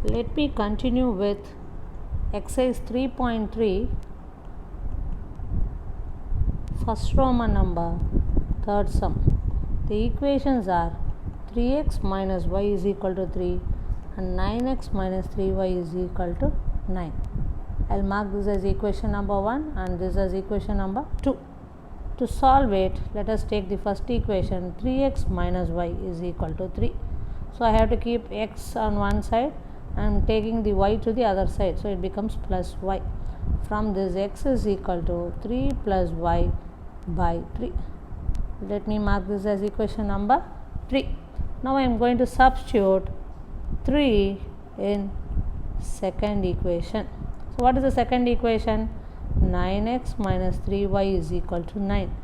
Let me continue with exercise 3.3, first Roman number, third sum. The equations are 3x minus y is equal to 3 and 9x minus 3y is equal to 9. I will mark this as equation number 1 and this as equation number 2. To solve it, let us take the first equation. 3x minus y is equal to 3. So I have to keep x on one side and taking the y to the other side, so it becomes plus y. From this, x is equal to 3 plus y by 3. Let me mark this as equation number 3. Now I am going to substitute 3 in second equation. So what is the second equation? 9x minus 3y is equal to 9.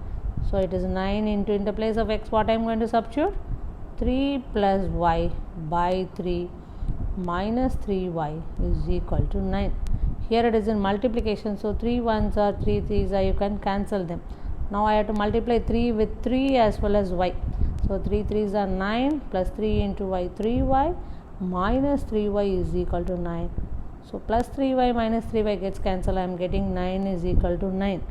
So it is 9 into, in the place of x, what I am going to substitute? 3 plus y by 3 minus 3y is equal to 9. Here it is in multiplication, so 3 1s are 3 3s are, you can cancel them. Now I have to multiply 3 with 3 as well as y. So 3 3s are 9 plus 3 into y, 3y minus 3y is equal to 9. So plus 3y minus 3y gets cancelled. I am getting 9 is equal to 9.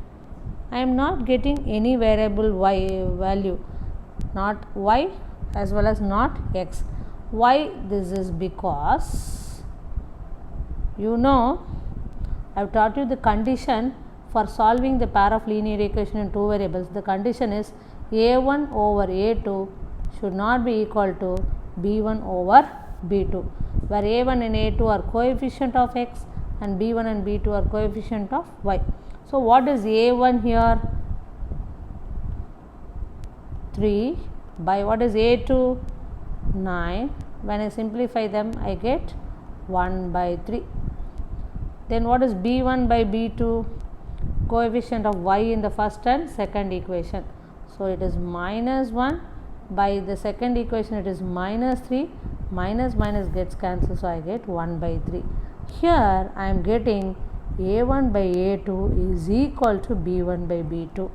I am not getting any variable y value, not y as well as not x. Why this is? Because you know I have taught you the condition for solving the pair of linear equation in two variables. The condition is a1 over a2 should not be equal to b1 over b2, where a1 and a2 are coefficient of x and b1 and b2 are coefficient of y. So what is a1 here? 3 by what is a2? 9. When I simplify them, I get 1 by 3. Then what is b1 by b2? Coefficient of y in the first and second equation. So it is minus 1. By the second equation it is minus 3. Minus minus gets cancelled, so I get 1 by 3. Here I am getting a1 by a2 is equal to b1 by b2.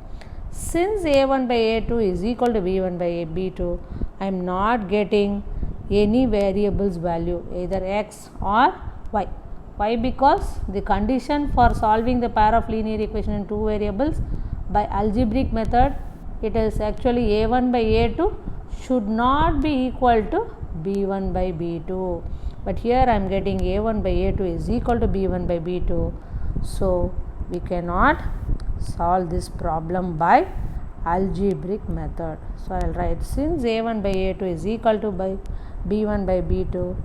Since a1 by a2 is equal to b1 by b2, I am not getting any variables value, either x or y. Why? Because the condition for solving the pair of linear equation in two variables by algebraic method, it is actually a1 by a2 should not be equal to b1 by b2. But here I am getting a1 by a2 is equal to b1 by b2. So we cannot solve this problem by algebraic method. So I will write, since a1 by a2 is equal to by b1 by b2,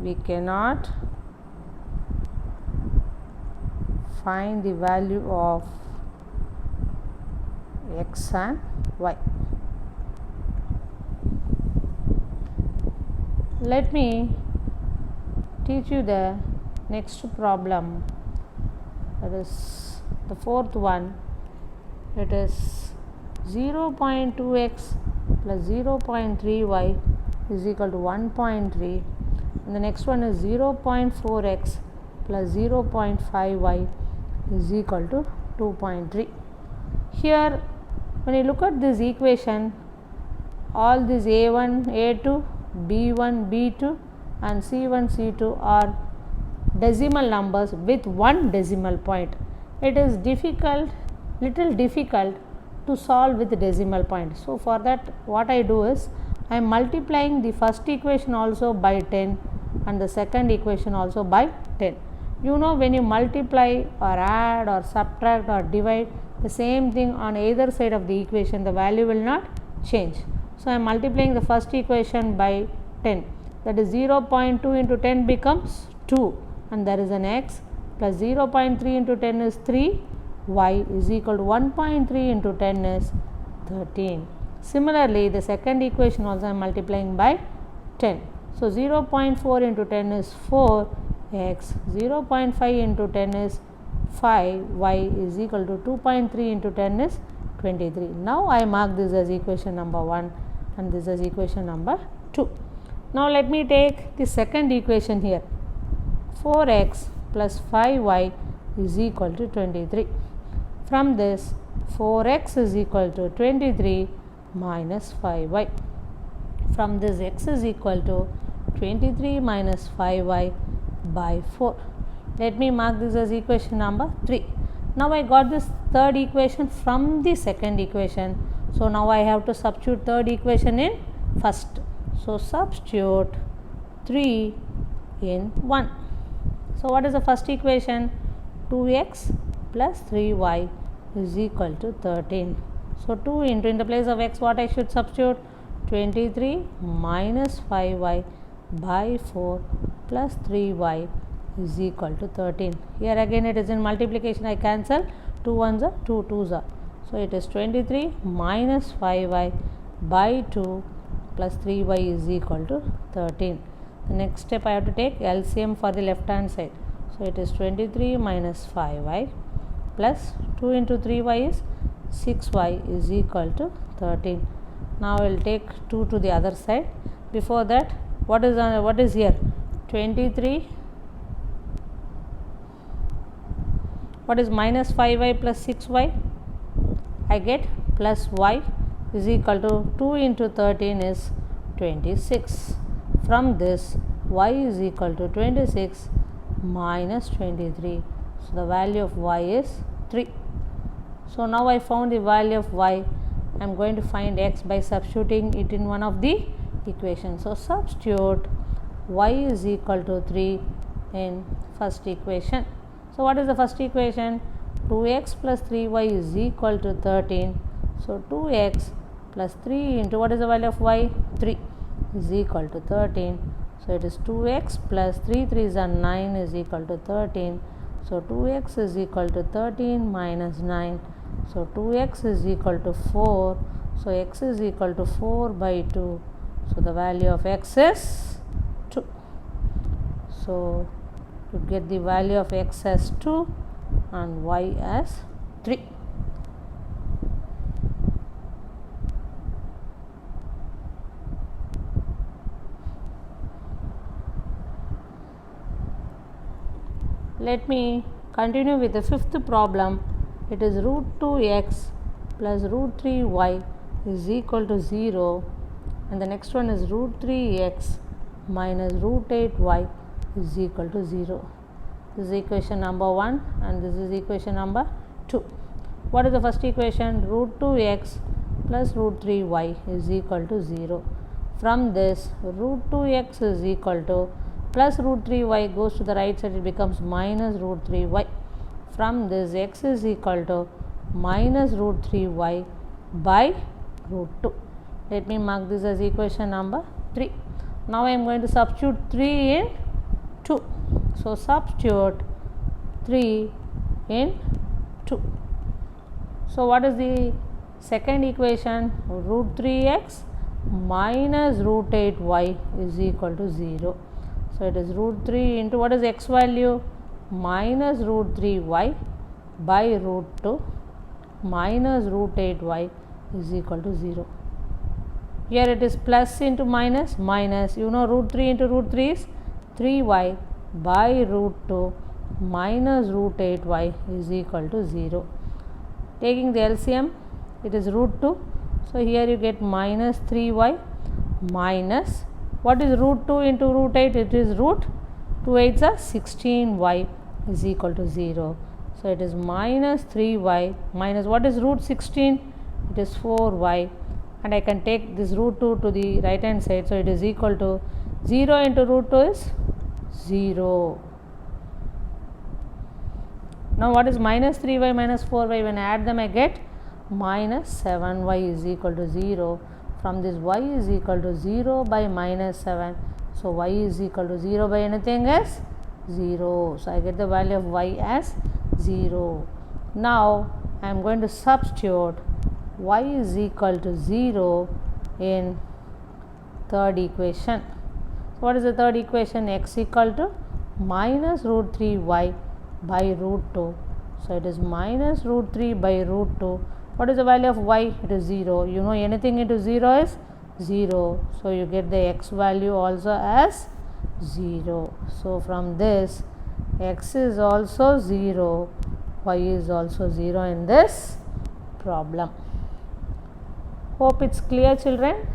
we cannot find the value of x and y. Let me teach you the next problem. That is the fourth one. It is 0.2x plus 0.3y is equal to 1.3. And the next one is 0.4x plus 0.5y is equal to 2.3. Here when you look at this equation, all these a1, a2, b1, b2 and c1, c2 are decimal numbers with one decimal point. It is little difficult to solve with decimal point. So for that, what I do is I am multiplying the first equation also by 10 and the second equation also by 10. You know, when you multiply or add or subtract or divide the same thing on either side of the equation, the value will not change. So I am multiplying the first equation by 10. That is 0.2 into 10 becomes 2 and there is an x, plus 0.3 into 10 is 3, y is equal to 1.3 into 10 is 13. Similarly, the second equation also I am multiplying by 10. So 0.4 into 10 is 4, x, 0.5 into 10 is 5, y is equal to 2.3 into 10 is 23. Now I mark this as equation number 1 and this is equation number 2. Now let me take the second equation here. 4x plus 5y is equal to 23. From this, 4x is equal to 23 minus 5y. From this, x is equal to 23 minus 5y by 4. Let me mark this as equation number 3. Now I got this third equation from the second equation. So now I have to substitute third equation in first. So substitute 3 in 1. So what is the first equation? 2x plus 3y is equal to 13. So 2 into, in the place of x, what I should substitute? 23 minus 5y by 4 plus 3y is equal to 13. Here again it is in multiplication. I cancel 2 ones are 2 twos are. So it is 23 minus 5y by 2 plus 3y is equal to 13. The next step I have to take LCM for the left hand side. So it is 23 minus 5y plus 2 into 3y is 6y is equal to 13. Now I will take 2 to the other side. Before that, what is here? 23. What is minus 5y plus 6y? I get plus y is equal to 2 into 13 is 26. From this, y is equal to 26 minus 23. So the value of y is 3. So now I found the value of y. I am going to find x by substituting it in one of the equations. So substitute y is equal to 3 in first equation. So what is the first equation? 2x plus 3y is equal to 13. So 2x plus 3 into, what is the value of y? 3 is equal to 13. So it is 2x plus 3 3s are 9 is equal to 13. So 2x is equal to 13 minus 9. So 2x is equal to 4. So x is equal to 4 by 2. So the value of x is 2. So you get the value of x as 2 and y as 3. Let me continue with the fifth problem. It is root 2x plus root 3y is equal to 0, and the next one is root 3x minus root 8y is equal to 0. This is equation number 1 and this is equation number 2. What is the first equation? Root 2x plus root 3y is equal to 0. From this, root 2x is equal to plus root 3y goes to the right side, it becomes minus root 3y. From this, x is equal to minus root 3y by root 2. Let me mark this as equation number 3. Now I am going to substitute 3 in 2. So substitute 3 in 2. So what is the second equation? Root 3x minus root 8y is equal to 0. So it is root 3 into, what is x value? Minus root 3y by root 2 minus root 8y is equal to 0. Here it is plus into minus, minus. You know root 3 into root 3 is 3y by root 2 minus root 8y is equal to 0. Taking the LCM, it is root 2. So here you get minus 3y minus, what is root 2 into root 8? It is root 2 8s are 16y is equal to 0. So it is minus 3y minus, what is root 16? It is 4y, and I can take this root 2 to the right hand side. So it is equal to 0 into root 2 is 0. Now what is minus 3y minus 4y? When I add them, I get minus 7y is equal to 0. From this, y is equal to 0 by minus 7. So y is equal to 0 by anything as 0. So I get the value of y as 0. Now I am going to substitute y is equal to 0 in third equation. So what is the third equation? X equal to minus root 3y by root 2. So it is minus root 3 by root 2. What is the value of y? It is 0. You know anything into 0 is 0. So you get the x value also as 0. So from this, x is also 0, y is also 0 in this problem. Hope it's clear, children.